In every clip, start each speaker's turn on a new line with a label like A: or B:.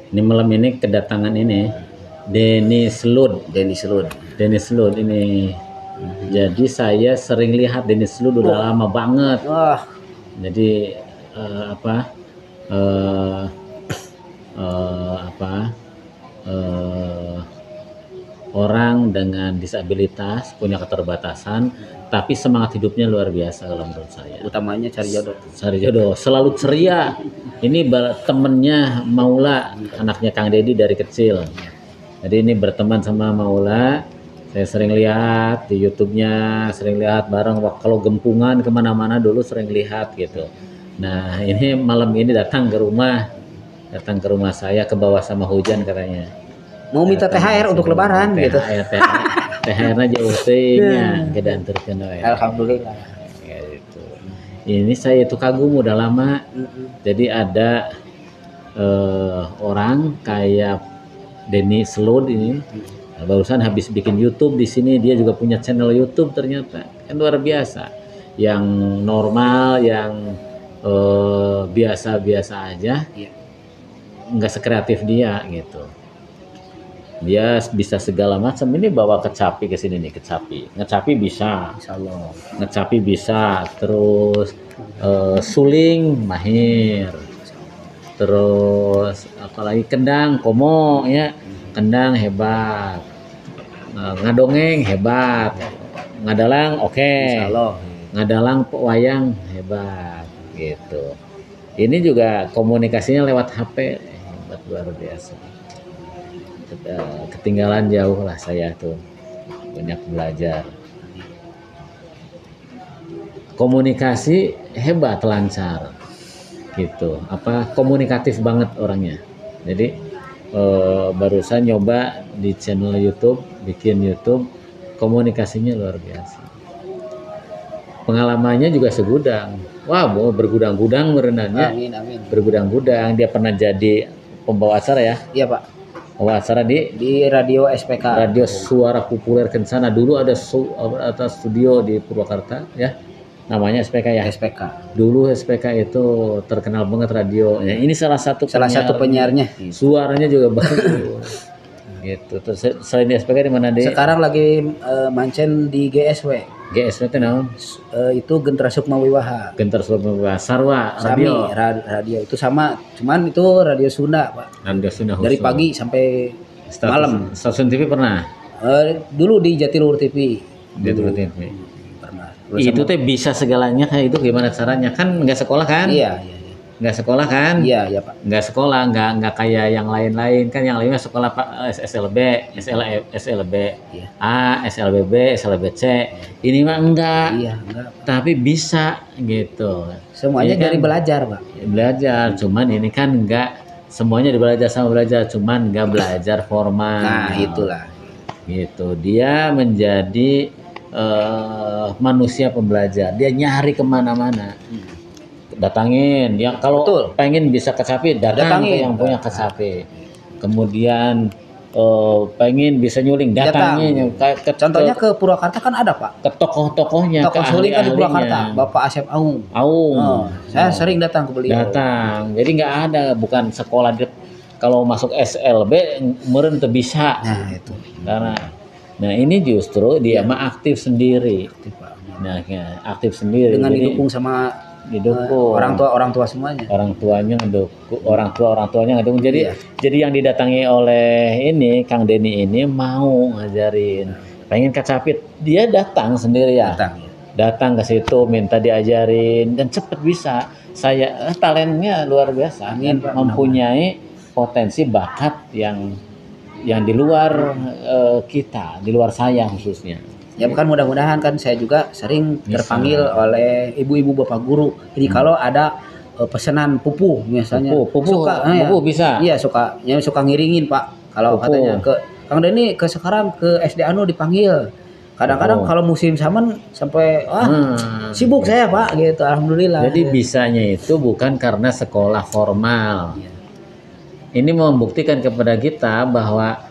A: Ini malam ini kedatangan ini Dennis Lud ini. Jadi saya sering lihat Dennis Lud udah lama banget. Jadi orang dengan disabilitas punya keterbatasan, tapi semangat hidupnya luar biasa kalau menurut saya.
B: Utamanya cari
A: jodoh, selalu ceria. Ini temennya Maula, anaknya Kang Deddy dari kecil. Jadi ini berteman sama Maula. Saya sering lihat di YouTube-nya, sering lihat bareng kalau gempungan kemana-mana dulu sering lihat gitu. Nah ini malam ini datang ke rumah saya, ke bawah sama hujan katanya.
B: Mau minta THR untuk Lebaran gitu.
A: THR-nya jauh tingnya, kedanterkeun we.
B: Alhamdulillah.
A: Gitu. Ini saya itu kagum udah lama. Jadi ada orang kayak Dennis Lud ini, barusan habis bikin YouTube di sini, dia juga punya channel YouTube ternyata. Kan luar biasa. Yang normal, yang biasa-biasa aja. Nggak sekreatif dia gitu. Dia bisa segala macam. Ini bawa kecapi ke sini nih, ngecapi bisa,
B: insyaallah.
A: Ngecapi bisa, terus suling mahir, terus apalagi kendang komo ya, kendang hebat, ngadongeng hebat, ngadalang oke. Ngadalang wayang hebat gitu. Ini juga komunikasinya lewat HP hebat luar biasa. Ketinggalan jauh lah saya tuh, banyak belajar. Komunikasi hebat, lancar gitu, komunikatif banget orangnya. Jadi barusan nyoba di channel YouTube, bikin YouTube, komunikasinya luar biasa. Pengalamannya juga segudang. Wah, bergudang-gudang merenangnya.
B: Amin.
A: Bergudang-gudang. Dia pernah jadi pembawa acara ya?
B: Iya, Pak.
A: Pembawa acara di
B: radio SPK.
A: Radio Suara Populer Kencana. Dulu ada studio di Purwakarta ya. Namanya SPK ya.
B: SPK.
A: Dulu SPK itu terkenal banget radio. Ya, ini salah satu
B: penyiarnya.
A: Suaranya juga bagus. Gitu. Terus selain di SPK di mana deh?
B: Sekarang lagi mancen di GSW.
A: GSW itu naon?
B: Itu Gentra Sukma Wiwaha.
A: Sarwa radio.
B: Radio itu sama, cuman itu radio Sunda, Pak.
A: Radio Sunda khusus.
B: Dari pagi sampai malam.
A: Stasiun TV pernah?
B: Dulu di Jatiluhur TV.
A: Jatiluhur TV.
B: Pernah.
A: Itu teh bisa segalanya kayak itu, gimana caranya? Kan nggak sekolah kan?
B: Iya.
A: Nggak sekolah kan?
B: Iya Pak.
A: Nggak sekolah, nggak kayak yang lain-lain kan. Yang lainnya sekolah Pak, SLB,
B: iya.
A: A, SLBB, SLBC. Ini mah enggak.
B: Iya, enggak.
A: Tapi bisa gitu.
B: Semuanya kan dari belajar, Pak.
A: Belajar, cuman ini kan enggak semuanya belajar, cuman enggak belajar formal.
B: Nah, itulah.
A: Gitu. Dia menjadi manusia pembelajar. Dia nyari kemana-mana. Datangin yang kalau pengen bisa kecapi, datangin ke yang punya kecapi. Kemudian pengen bisa nyuling, datangin.
B: Contohnya ke Purwakarta kan ada, Pak.
A: Ke tokoh-tokohnya,
B: tokoh suling kan di Purwakarta, Bapak Asep Aung. Saya sering datang ke beliau.
A: Jadi nggak ada, bukan sekolah kalau masuk SLB meureun teu bisa.
B: Nah, itu.
A: Nah ini justru dia mah aktif sendiri. Nah, aktif sendiri.
B: Dengan didukung sama orang tua semuanya.
A: Orang tuanya ngedukung. Jadi yang didatangi oleh ini Kang Denny ini mau ngajarin, pengen kecapit, dia datang sendiri ya. Datang ke situ minta diajarin dan cepet bisa. Saya talentnya luar biasa.
B: Amin, Pak.
A: Mempunyai potensi bakat yang di luar kita, di luar saya khususnya.
B: Ya bukan, mudah-mudahan kan saya juga sering terpanggil oleh ibu-ibu bapak guru. Jadi kalau ada pesanan pupu misalnya,
A: pupu bisa.
B: Iya, suka ngiringin, Pak. Kalau katanya ke Kang Denny sekarang ke SD Anu dipanggil. Kadang-kadang kalau musim saman sampai sibuk saya, Pak, gitu. Alhamdulillah.
A: Jadi bisanya itu bukan karena sekolah formal. Ini membuktikan kepada kita bahwa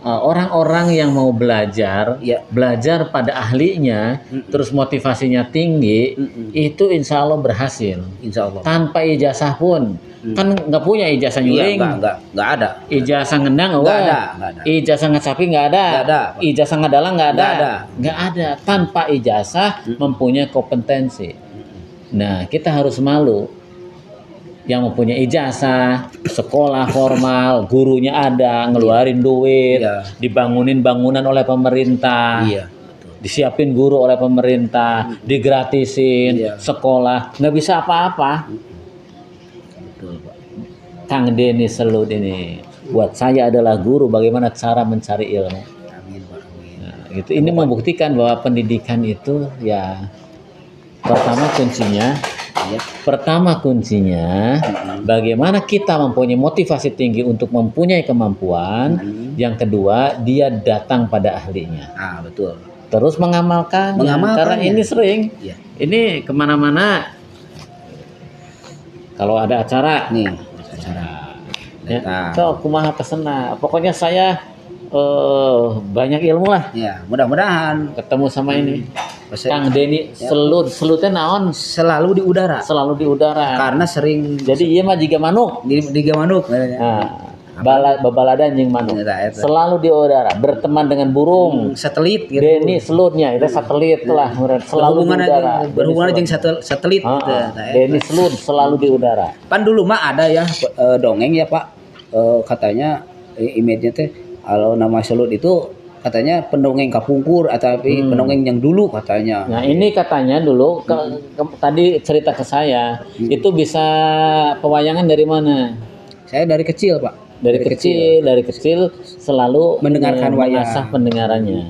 A: orang-orang yang mau belajar,
B: Ya.
A: belajar pada ahlinya, terus motivasinya tinggi, itu insya Allah berhasil.
B: Insya Allah.
A: Tanpa ijazah pun, kan nggak punya ijazah nyuling,
B: Nggak ada.
A: ijazah ngendang,
B: Nggak ada.
A: ijazah ngecapi nggak ada,
B: Nggak ada.
A: ijazah ngadalang nggak ada,
B: Nggak ada.
A: nggak ada. Tanpa ijazah mempunyai kompetensi. Nah, kita harus malu. Yang mempunyai ijazah, sekolah formal, gurunya ada, ngeluarin duit,
B: Iya.
A: dibangunin bangunan oleh pemerintah,
B: Iya. Betul.
A: disiapin guru oleh pemerintah, digratisin,
B: Iya.
A: sekolah, nggak bisa apa-apa.
B: Betul, Pak.
A: Kang Denny Selut ini buat saya adalah guru bagaimana cara mencari ilmu.
B: Amin, Pak. Amin.
A: Nah, gitu. Ini membuktikan bahwa pendidikan itu ya pertama kuncinya.
B: Ya.
A: Pertama kuncinya, bagaimana kita mempunyai motivasi tinggi untuk mempunyai kemampuan. Yang kedua, dia datang pada ahlinya.
B: Betul.
A: Terus mengamalkannya. Karena ini sering.
B: Iya.
A: Ini kemana-mana. Kalau ada acara,
B: Nih, acara.
A: ya,
B: Nah.
A: so, kumaha pesena. Pokoknya saya banyak ilmu lah.
B: Ya, mudah-mudahan
A: Ketemu sama ini.
B: Pasti-
A: Kang Denny Selutnya naon?
B: selalu di udara.
A: Selalu di udara.
B: Karena sering
A: Jadi iya mah jiga manuk.
B: di manuk.
A: Nah, babalada anjing manuk.
B: Eta.
A: Selalu di udara, berteman dengan burung.
B: Satelit gitu.
A: Denny Selutnya itu satelit lah, selalu di udara.
B: Berhubungan dengan satelit gitu.
A: Denny Selut selalu di udara.
B: Pan dulu mah ada ya dongeng ya Pak. Katanya image-nya teh kalau nama Selut itu katanya pendongeng kapungkur atau pendongeng yang dulu katanya.
A: Nah ini katanya dulu tadi cerita ke saya itu bisa pewayangan dari mana?
B: Saya dari kecil Pak.
A: Dari kecil selalu
B: Mendengarkan wayang.
A: mengasah pendengarannya.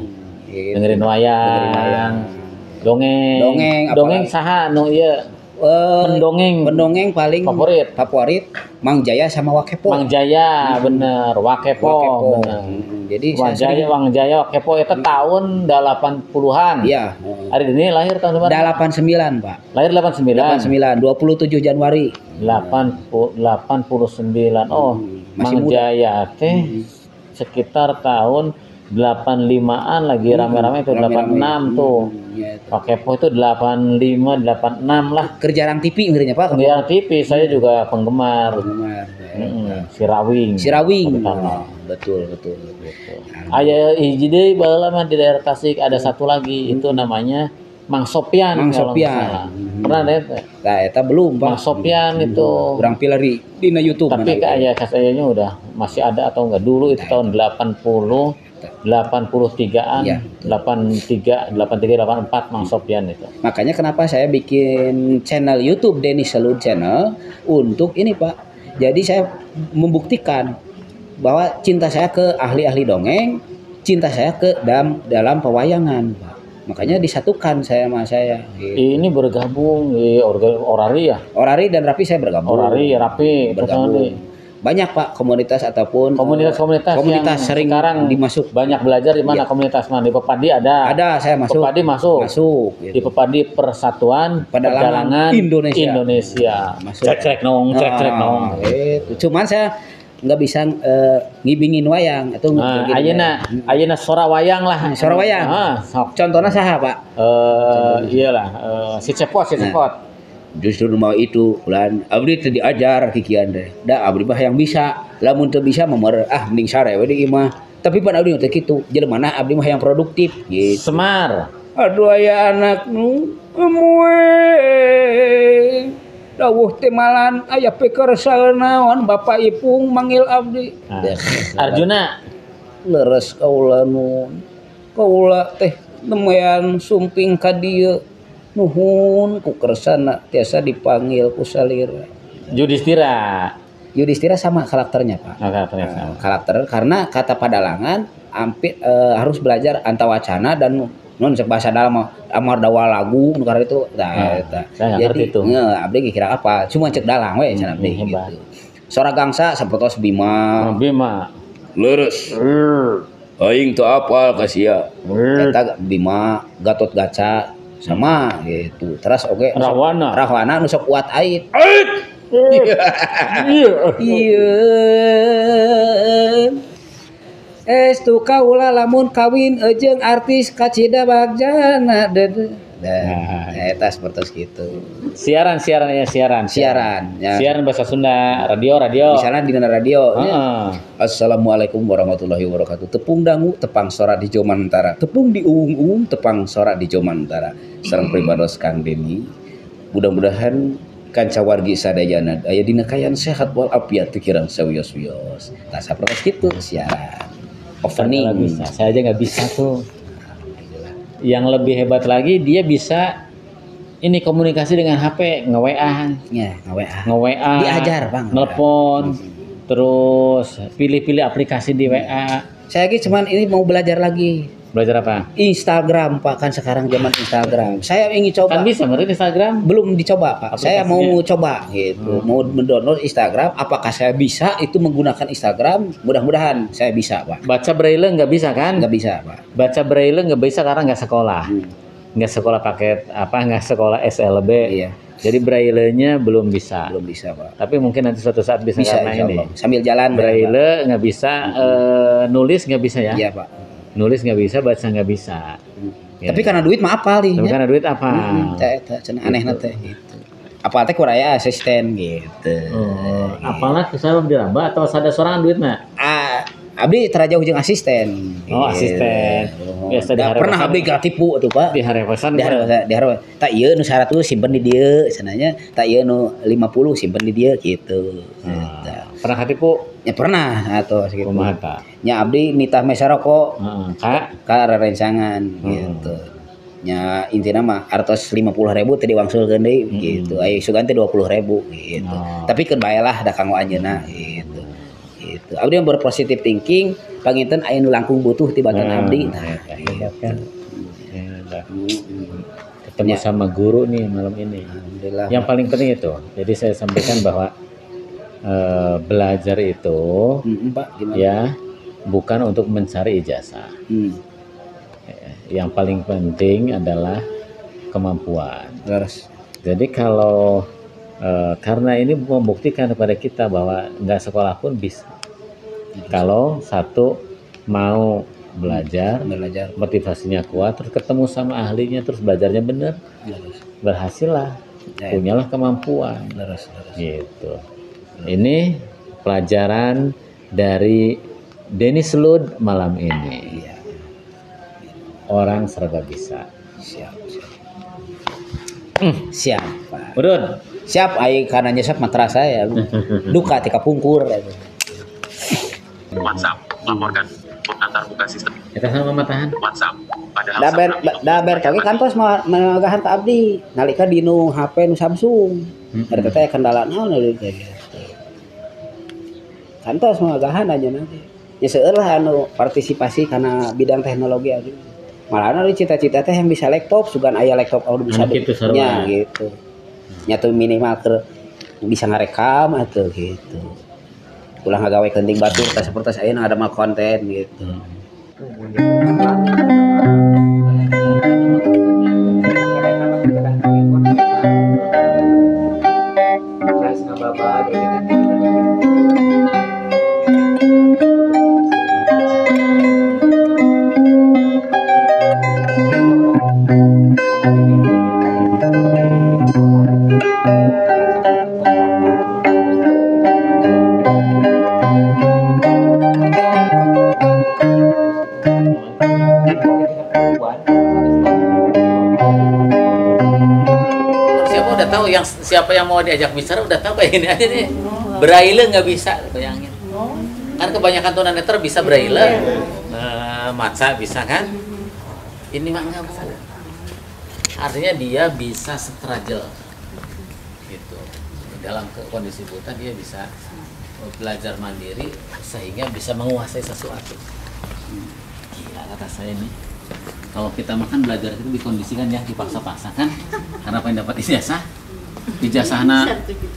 B: Gitu.
A: Dengerin wayang. Dongeng.
B: Dongeng,
A: saha no ieu pendongeng
B: paling favorit Mang Jaya sama Wakepo.
A: Mang Jaya bener, Wakepo bener.
B: Jadi
A: Mang Jaya Wakepo itu tahun 80-an.
B: Iya.
A: Hari ini lahir tahun berapa?
B: 89 Pak.
A: Lahir 89.
B: 27 Januari.
A: 89. Oh,
B: masih
A: Mang
B: muda.
A: Jaya teh sekitar tahun 85-an lagi rame-rame itu 86 tuh.
B: Ya, itu.
A: Pakai po itu 85, 86 lah.
B: Kerjarang TV ngerinya Pak.
A: Kemudian TV saya juga penggemar.
B: Penggemar.
A: Sirawing.
B: Oh, betul.
A: Aya hiji deui baheula mah di daerah Tasik ada satu lagi itu namanya Mang Sopyan.
B: Mang
A: kalau nggak
B: Sopyan.
A: salah. Pernah deh?
B: Nah, eta belum Pak.
A: Mang Sopyan itu.
B: Kurang pilari di YouTube.
A: Tapi kayaknya udah masih ada atau enggak dulu itu tahun 83-an,
B: Iya.
A: 83, 84 Mang Sopyan itu.
B: Makanya kenapa saya bikin channel YouTube Denny Selut Channel untuk ini Pak. Jadi saya membuktikan bahwa cinta saya ke ahli-ahli dongeng, cinta saya ke dalam pewayangan Pak. Makanya disatukan saya sama saya. Gitu.
A: Ini bergabung di Orari ya.
B: Orari dan Rapi saya bergabung.
A: Orari, Rapi,
B: bergabung. Banyak Pak komunitas ataupun
A: komunitas yang
B: sering
A: sekarang
B: dimasuk.
A: Banyak belajar di mana komunitas mana? Di Pepadi ada.
B: Ada, saya masuk.
A: Pepadi masuk.
B: Gitu.
A: Di Pepadi Persatuan
B: Pedalangan
A: Indonesia.
B: Masuk.
A: Cek nong.
B: Gitu. Cuman saya nggak bisa ngibingin wayang atau
A: ayeuna sora wayang lah.
B: Sora wayang. Contohnya saha Pak?
A: Iyalah si Cepot.
B: Justru mau itu bulan abdi teu diajar kikian teh. Da abdi mah yang bisa, lamun teu bisa meumer mending sare we di imah. Tapi pan abdi teh kitu, jelema abdi mah yang produktif gitu.
A: Semar.
B: Aduh aya anak nu dawuh teh malan aya peker saeunaon Bapak Ipung manggil abdi.
A: Arjuna
B: leres kaula nun. Kaula teh nemean sumping ka dieu. Nuhun ku kersana tiasa dipanggil ku salira.
A: Yudhistira
B: sama karakternya Pak.
A: karakternya sama.
B: Karakter karena kata padalangan harus belajar antawacana dan non cek bahasa dalam amar dawa lagu nu karena itu eta.
A: Jadi
B: abdi kira apa? Cuma cek dalang we cenah abdi gitu. Sora gangsa sapertos Bima. Leres. Aing teu apal ka sia. Eta Bima, Gatot Kaca sama gitu. Terus Rahwana nu sok kuat ait. Iya. Estu kaula lamun kawin jeung artis kacida bagjana eta seperti gitu.
A: Siaran ya. Siaran bahasa Sunda, radio.
B: Misalnya di radio. Assalamualaikum warahmatullahi wabarakatuh. Tepung dangu tepang sorak di Jomantara. Tepung di uung tepang sorak di Jomantara. Sareng pribados Kang Deni. Mudah-mudahan kanca wargi sadayana aya dina kayan sehat wal afiat pikiran sawios-wios. Tah sapertos kitu siaran. Opening
A: bisa. Saya aja nggak bisa tuh. Yang lebih hebat lagi dia bisa ini komunikasi dengan HP, nge-WA.
B: Ya,
A: nge-WA.
B: Diajar, Bang.
A: Nelpon. Terus pilih-pilih aplikasi di WA.
B: Saya lagi cuman ini mau belajar lagi.
A: Belajar apa?
B: Instagram, Pak, kan sekarang zaman Instagram. Saya ingin coba.
A: Kan bisa menurut Instagram?
B: Belum dicoba, Pak. Saya mau coba gitu. Mau mendownload Instagram, apakah saya bisa itu menggunakan Instagram? Mudah-mudahan saya bisa, Pak.
A: Baca braille nggak bisa kan?
B: Nggak bisa, Pak.
A: Baca braille nggak bisa karena nggak sekolah. Nggak sekolah paket nggak sekolah SLB.
B: Iya.
A: Jadi braille-nya belum bisa.
B: Belum bisa, Pak.
A: Tapi mungkin nanti suatu saat bisa karena ini.
B: Sambil jalan.
A: Braille nggak bisa, nulis nggak bisa ya?
B: Iya, Pak.
A: Nulis nggak bisa, baca nggak bisa.
B: Tapi karena duit mah apal nih.
A: Tapi karena duit apa?
B: Aneh nanti gitu. Apa teh kuraya asisten gitu.
A: Apalah saya mau diramba atau ada sorangan duit mah?
B: Abdi terajauh jeung asisten.
A: Oh, asisten.
B: Biasa pernah abdi gatipu atuh, Pak.
A: Di harewasan.
B: Di harewasan. Tak ieu nu 100 simpen di dieu sananya. Tak ieu nu 50 simpen di dieu gitu.
A: Pernah katipu?
B: Ya pernah atuh sakitu.
A: Kumaha ta?
B: Nya abdi nitah mesa rokok. Ka rerencangan gitu. Nya intina mah artos 50.000 teh diwangsulkeun deui gitu. Aya sugan teh 20.000 gitu. Tapi keun bae lah da kanggo anjeunna gitu. Gitu. Abdi yang berpositif thinking, panginten aya nu langkung butuh tibatan abdi. Nah,
A: ketemu sama guru nih malam ini.
B: Alhamdulillah.
A: Yang paling penting itu. Jadi saya sampaikan bahwa belajar itu
B: Pak, gimana?
A: Ya bukan untuk mencari ijazah. Yang paling penting adalah kemampuan.
B: Terus.
A: Jadi kalau karena ini membuktikan kepada kita bahwa nggak sekolah pun bisa. Kalau satu mau belajar, motivasinya kuat, terus ketemu sama ahlinya, terus belajarnya bener, berhasil lah, punyalah kemampuan. Gitu. Ini pelajaran dari Dennis Lud malam ini. Orang serba bisa.
B: Siap, Pak.
A: Udun.
B: Siap, ai kana nyesep matra saya. Duka tika pungkur.
C: WhatsApp laporkan antar buka sistem.
A: Kita sama matahan.
C: WhatsApp padahal
B: daber kami kantos magahan ka abdi nalika di nu HP nu Samsung. Eta teh kendala naon leuwih kantos magahan aja nanti. Ya seueur lah anu partisipasi karena bidang teknologi abdi. Malah anu cita-cita teh yang bisa laptop sugan aya laptop anu bisa nya gitu. Nya tuh minimal ke bisa ngarekam atuh gitu. Ulah ngagawe kenting batur teh sapertos ayeuna ada mah konten gitu.
A: Siapa yang mau diajak bicara udah tahu kayak ini aja nih. Braille nggak bisa, bayangin. Kan kebanyakan tunanetra bisa braille, maca bisa kan? Ini mah nggak bisa. Artinya dia bisa struggle, gitu. Dalam kondisi buta dia bisa belajar mandiri sehingga bisa menguasai sesuatu. Gila kata saya nih. Kalau kita makan belajar itu dikondisikan ya, dipaksa-paksa kan? Karena pengen dapat ijazah.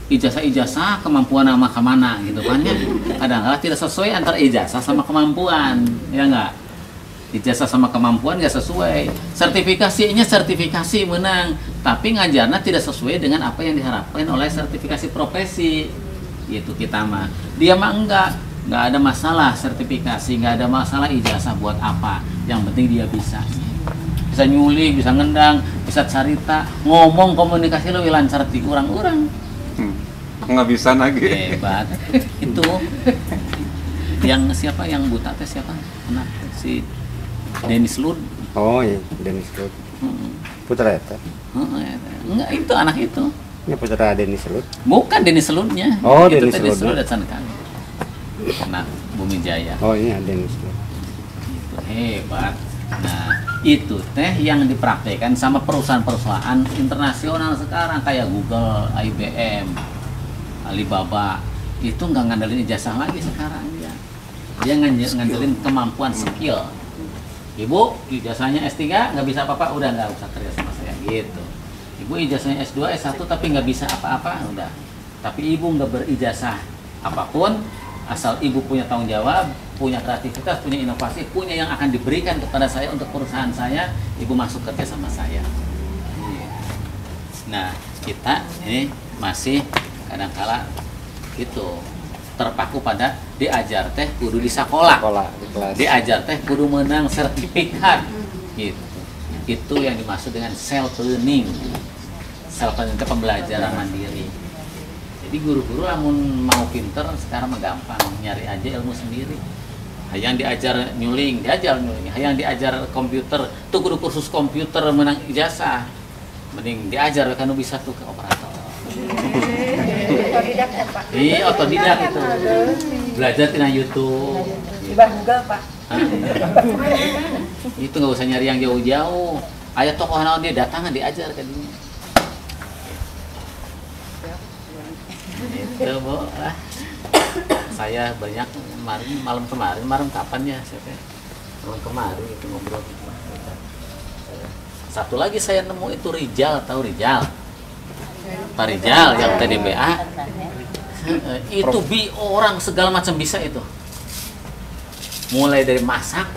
A: Ijazah kemampuan sama kemana gitu kan ya, kadang-kadang tidak sesuai antara ijazah sama kemampuan, ya enggak, ijazah sama kemampuan nggak sesuai, sertifikasi menang tapi ngajarnya tidak sesuai dengan apa yang diharapkan oleh sertifikasi profesi gitu. Kita mah dia mah enggak, nggak ada masalah sertifikasi, nggak ada masalah ijazah buat apa, yang penting dia bisa nyulik, bisa ngendang, bisa carita, ngomong komunikasi lebih lancar di orang-orang.
D: Nggak bisa lagi.
A: Hebat. Itu yang siapa yang buta teh siapa? Anak si Dennis Lud.
E: Oh iya, Dennis Lud. Putra eta.
A: Enggak, itu anak itu.
E: Ini putra Dennis Lud.
A: Bukan Dennis Lud-nya.
E: Oh,
A: itu
E: Dennis Lud.
A: Datang kali. Anak Bumi Jaya.
E: Oh iya, Dennis Lud.
A: Itu hebat. Nah, itu teh yang dipraktekkan sama perusahaan-perusahaan internasional sekarang kayak Google, IBM, Alibaba. Itu nggak ngandelin ijazah lagi sekarang dia. Dia ngandelin kemampuan skill. Ibu, ijazahnya S3 nggak bisa apa-apa, udah nggak usah kerja sama saya gitu. Ibu ijazahnya S2, S1 tapi nggak bisa apa-apa, udah. Tapi ibu nggak berijazah apapun, asal ibu punya tanggung jawab, punya kreativitas, punya inovasi, punya yang akan diberikan kepada saya untuk perusahaan saya, ibu masuk kerja sama saya. Nah, kita ini masih kadang-kala itu terpaku pada diajar teh kudu di sekolah,
E: Di kelas.
A: diajar teh kudu menang sertifikat gitu. Itu yang dimaksud dengan self learning. Self learning itu pembelajaran mandiri. Jadi guru-guru lamun mau pinter sekarang mah gampang, nyari aja ilmu sendiri. Hayang diajar nyuling, diajar nyuling. Hayang diajar komputer, tuh kudu kursus komputer menang ijazah. Mending diajar kan bisa tuh ke operator.
F: Otodidak ya, Pak.
A: Iya, otodidak itu. Belajar tina YouTube.
F: Di Google, Pak.
A: Itu nggak usah nyari yang jauh-jauh. Aya tokoh naon dia datangan diajar ke dia. Itu Bu lah. Saya banyak malam kapan ya saya? Malam kemarin itu ngobrol. Satu lagi saya nemu itu Rijal, tahu Rijal? Pak Rijal yang TDBA. Itu orang segala macam bisa itu. Mulai dari masak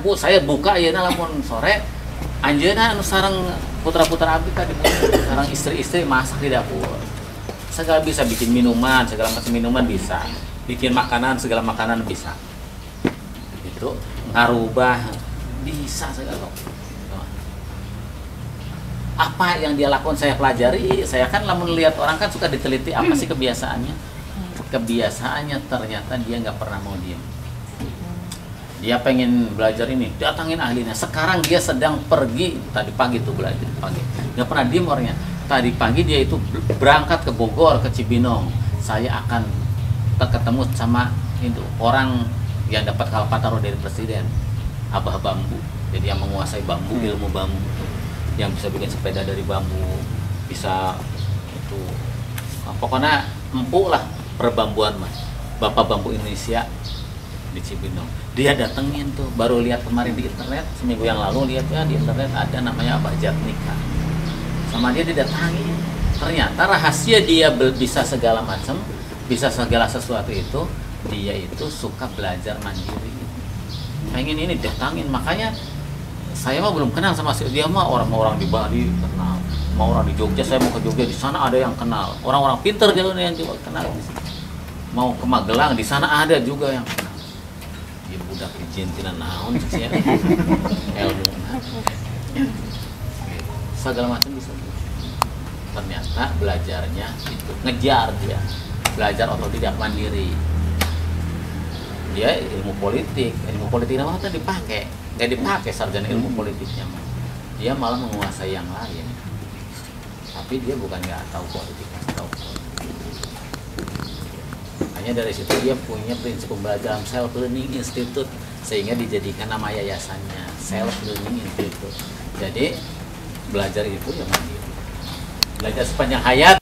A: Bu, saya buka ya lamun sore anjeunna anu sareng putra-putra abdi tadi sareng istri-istri masak di dapur. Segala bisa, bikin minuman, segala macam minuman bisa, bikin makanan, segala makanan bisa. Itu ngarubah bisa segala. Apa yang dia lakukan saya pelajari. Saya kan lamun lihat orang kan suka diteliti apa sih kebiasaannya. Kebiasaannya ternyata dia nggak pernah mau diam. Dia pengen belajar ini, datangin ahlinya. Sekarang dia sedang pergi, tadi pagi tuh belajar pagi. Nggak pernah diem orangnya. Tadi pagi dia itu berangkat ke Bogor, ke Cibinong. Saya akan ketemu sama itu orang yang dapat Kalpataru dari presiden, Abah Bambu. Jadi yang menguasai bambu, ilmu bambu, yang bisa bikin sepeda dari bambu, bisa itu pokoknya empuk lah perbambuan mas. Bapak Bambu Indonesia di Cibinong. Dia datengin tuh, baru lihat kemarin di internet seminggu yang lalu, lihat ya di internet ada namanya Abah Jatnika. Sama dia didatangi. Ternyata rahasia dia bisa segala macam, bisa segala sesuatu itu, dia itu suka belajar mandiri. Pengen ini datangin, makanya saya mah belum kenal sama dia mah orang-orang di Bali kenal, mau orang di Jogja, saya mau ke Jogja, di sana ada yang kenal, orang-orang pinter gitu yang juga kenal. Mau ke Magelang, di sana ada juga yang kenal. Dia budak izin tina naon sih ya, ilmu segala macam bisa. Ternyata belajarnya itu ngejar dia, belajar otodidak mandiri. Dia ilmu politik apa tuh dipakai? Nggak dipakai sarjana ilmu politiknya, dia malah menguasai yang lain. Tapi dia bukan nggak tahu politik, tahu politik. Hanya dari situ dia punya prinsip pembelajaran Self Learning Institute, sehingga dijadikan nama yayasannya Self Learning Institute. Jadi belajar itu ya mandiri, belajar sepanjang hayat